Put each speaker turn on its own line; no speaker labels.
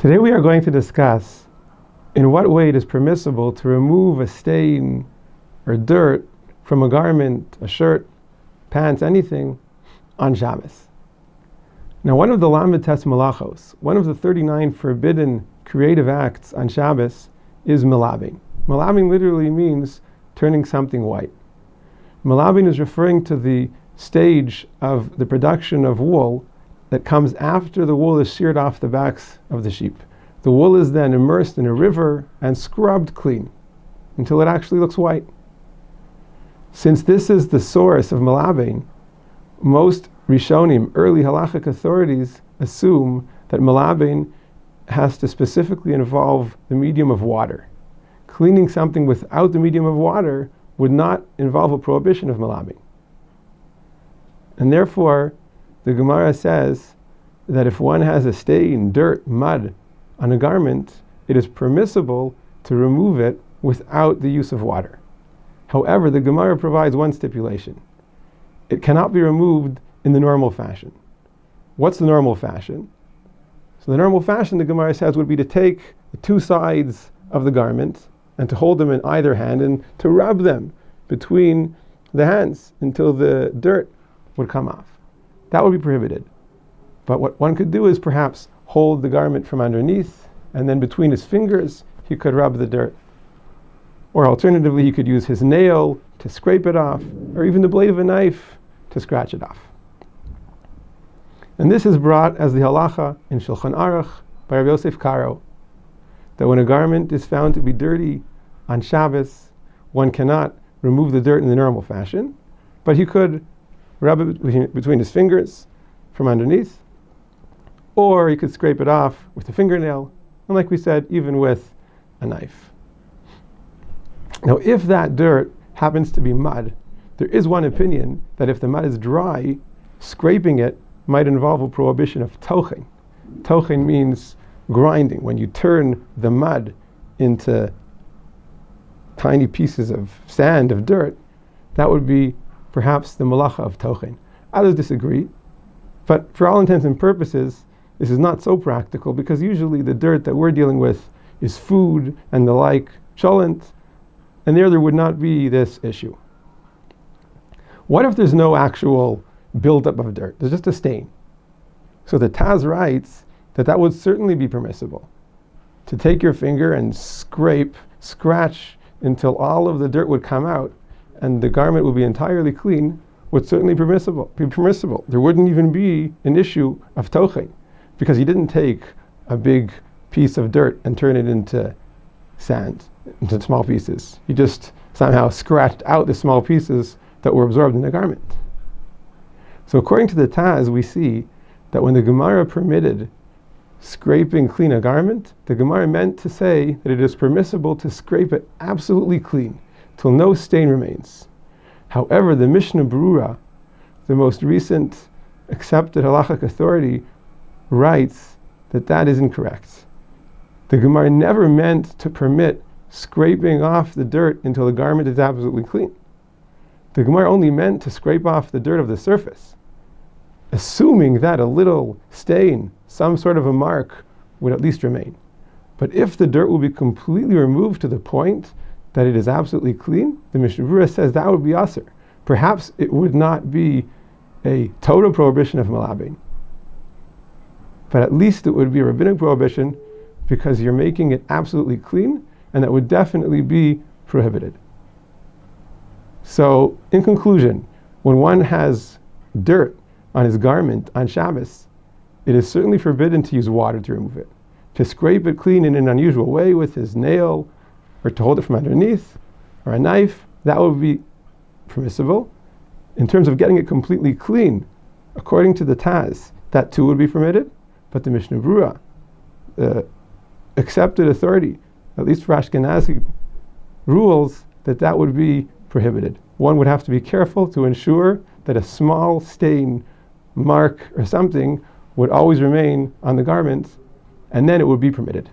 Today we are going to discuss in what way it is permissible to remove a stain or dirt from a garment, a shirt, pants, anything on Shabbos. Now, one of the Lamed Tes Malachos, one of the 39 forbidden creative acts on Shabbos is melabing. Melabing literally means turning something white. Melabing is referring to the stage of the production of wool that comes after the wool is sheared off the backs of the sheep. The wool is then immersed in a river and scrubbed clean until it actually looks white. Since this is the source of melabing, most Rishonim, early halachic authorities, assume that melabing has to specifically involve the medium of water. Cleaning something without the medium of water would not involve a prohibition of melabing. And therefore, the Gemara says that if one has a stain, dirt, mud on a garment, it is permissible to remove it without the use of water. However, the Gemara provides one stipulation. It cannot be removed in the normal fashion. What's the normal fashion? So the normal fashion, the Gemara says, would be to take the two sides of the garment and to hold them in either hand and to rub them between the hands until the dirt would come off. That would be prohibited. But what one could do is perhaps hold the garment from underneath, and then between his fingers he could rub the dirt. Or alternatively, he could use his nail to scrape it off, or even the blade of a knife to scratch it off. And this is brought as the halacha in Shulchan Aruch by Rabbi Yosef Karo, that when a garment is found to be dirty on Shabbos, one cannot remove the dirt in the normal fashion, but he could rub it between his fingers from underneath, or he could scrape it off with a fingernail, and like we said, even with a knife. Now, if that dirt happens to be mud, there is one opinion that if the mud is dry, scraping it might involve a prohibition of tochen. Tochen means grinding. When you turn the mud into tiny pieces of sand, of dirt, that would be perhaps the malacha of tochen. Others disagree, but for all intents and purposes, this is not so practical because usually the dirt that we're dealing with is food and the like, cholent, and there would not be this issue. What if there's no actual buildup of dirt? There's just a stain. So the Taz writes that would certainly be permissible. To take your finger and scratch until all of the dirt would come out and the garment would be entirely clean would certainly be permissible. There wouldn't even be an issue of tochen because you didn't take a big piece of dirt and turn it into sand, into small pieces. You just somehow scratched out the small pieces that were absorbed in the garment. So according to the Taz, we see that when the Gemara permitted scraping clean a garment, the Gemara meant to say that it is permissible to scrape it absolutely clean, till no stain remains. However, the Mishnah Berurah, the most recent accepted halachic authority, writes that is incorrect. The Gemara never meant to permit scraping off the dirt until the garment is absolutely clean. The Gemara only meant to scrape off the dirt of the surface, assuming that a little stain, some sort of a mark, would at least remain. But if the dirt will be completely removed to the point that it is absolutely clean, the Mishnah Berurah says that would be aser. Perhaps it would not be a total prohibition of melabing, but at least it would be a rabbinic prohibition because you're making it absolutely clean, and that would definitely be prohibited. So, in conclusion, when one has dirt on his garment on Shabbos, it is certainly forbidden to use water to remove it. To scrape it clean in an unusual way with his nail, or to hold it from underneath, or a knife, that would be permissible. In terms of getting it completely clean, according to the Taz, that too would be permitted, but the Mishnah Berurah, accepted authority, at least for Ashkenazi, rules that would be prohibited. One would have to be careful to ensure that a small stain, mark, or something would always remain on the garment, and then it would be permitted.